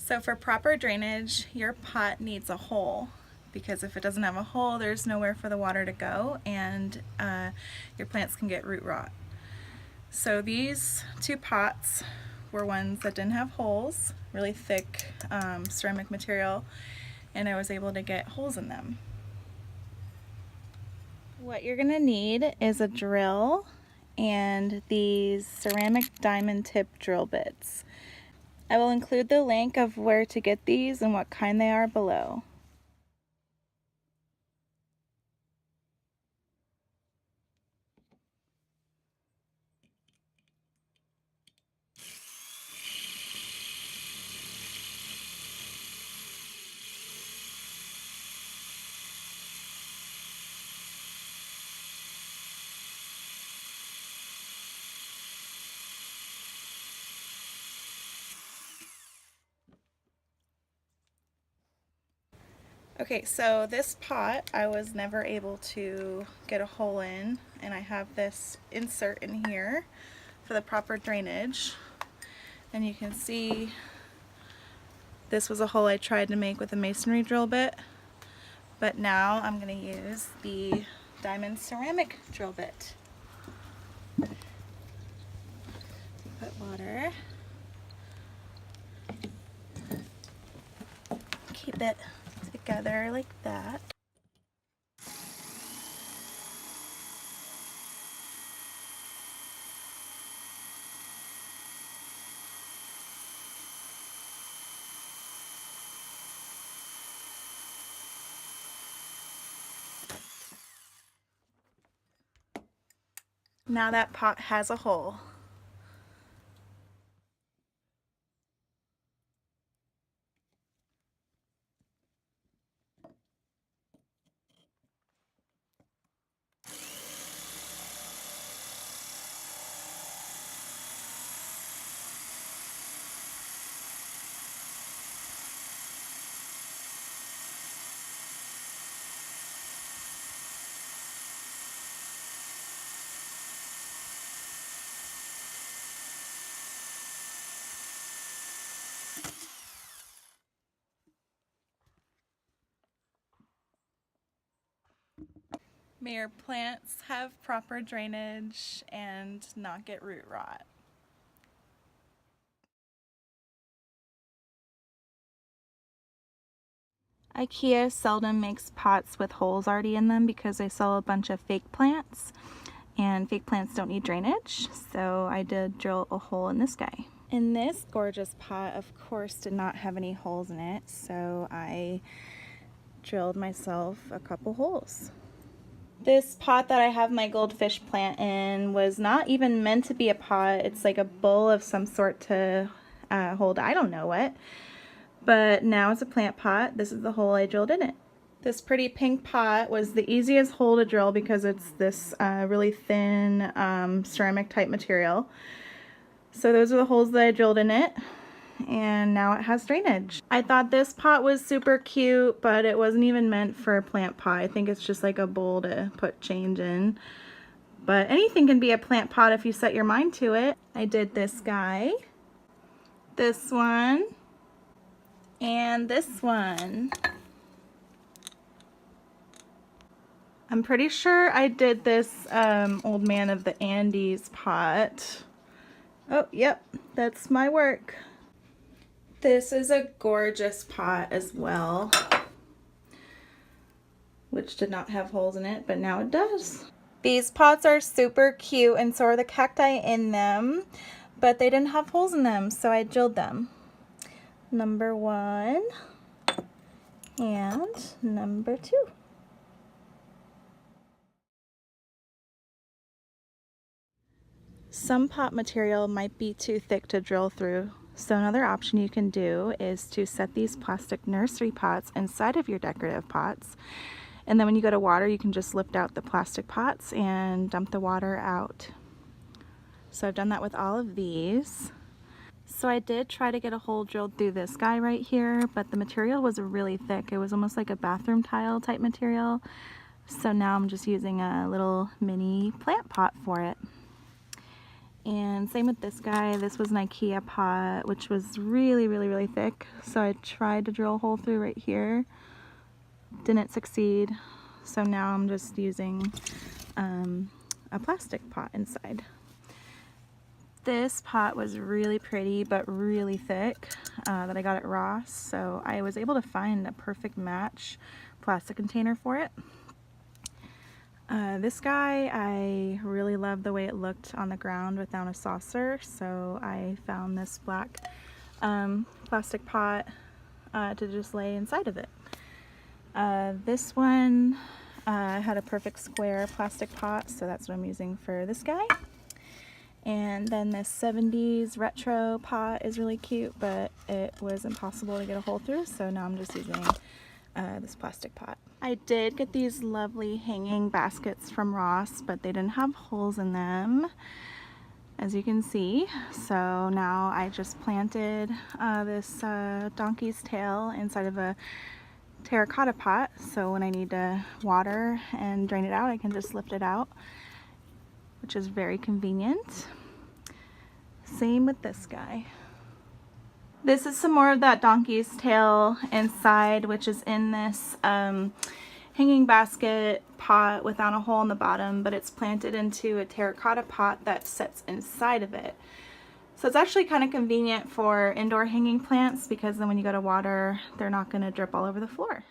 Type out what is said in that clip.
So for proper drainage, your pot needs a hole, because if it doesn't have a hole, there's nowhere for the water to go, and your plants can get root rot. So these two pots were ones that didn't have holes, really thick ceramic material, and I was able to get holes in them. What you're gonna need is a drill and these ceramic diamond tip drill bits. I will include the link of where to get these and what kind they are below. Okay, so this pot I was never able to get a hole in, and I have this insert in here for the proper drainage. And you can see this was a hole I tried to make with a masonry drill bit, but now I'm going to use the diamond ceramic drill bit. Put water. Keep it together like that. Now that pot has a hole. May your plants have proper drainage and not get root rot. IKEA seldom makes pots with holes already in them because they sell a bunch of fake plants, and fake plants don't need drainage, so I did drill a hole in this guy. And this gorgeous pot, of course, did not have any holes in it, so I drilled myself a couple holes. This pot that I have my goldfish plant in was not even meant to be a pot. It's like a bowl of some sort to hold I don't know what. But now it's a plant pot. This is the hole I drilled in it. This pretty pink pot was the easiest hole to drill because it's this really thin ceramic type material. So those are the holes that I drilled in it, and now it has drainage. I thought this pot was super cute, but it wasn't even meant for a plant pot. I think it's just like a bowl to put change in. But anything can be a plant pot if you set your mind to it. I did this guy, this one, and this one. I'm pretty sure I did this Old Man of the Andes pot. Oh, yep, that's my work. This is a gorgeous pot as well, which did not have holes in it, but now it does. These pots are super cute, and so are the cacti in them, but they didn't have holes in them, so I drilled them. Number 1 and number 2. Some pot material might be too thick to drill through, so another option you can do is to set these plastic nursery pots inside of your decorative pots, and then when you go to water you can just lift out the plastic pots and dump the water out. So I've done that with all of these. So I did try to get a hole drilled through this guy right here, but the material was really thick. It was almost like a bathroom tile type material. So now I'm just using a little mini plant pot for it. And same with this guy. This was an IKEA pot, which was really thick. So I tried to drill a hole through right here. Didn't succeed. So now I'm just using a plastic pot inside. This pot was really pretty but really thick that I got at Ross. So I was able to find a perfect match plastic container for it. This guy, I really loved the way it looked on the ground without a saucer, so I found this black plastic pot to just lay inside of it. This one had a perfect square plastic pot, so that's what I'm using for this guy. And then this 70s retro pot is really cute, but it was impossible to get a hole through, so now I'm just using this plastic pot. I did get these lovely hanging baskets from Ross, but they didn't have holes in them, as you can see. So now I just planted this donkey's tail inside of a terracotta pot, so when I need to water and drain it out, I can just lift it out, which is very convenient. Same with this guy. This is some more of that donkey's tail inside, which is in this hanging basket pot without a hole in the bottom, but it's planted into a terracotta pot that sits inside of it. So it's actually kind of convenient for indoor hanging plants, because then when you go to water, they're not going to drip all over the floor.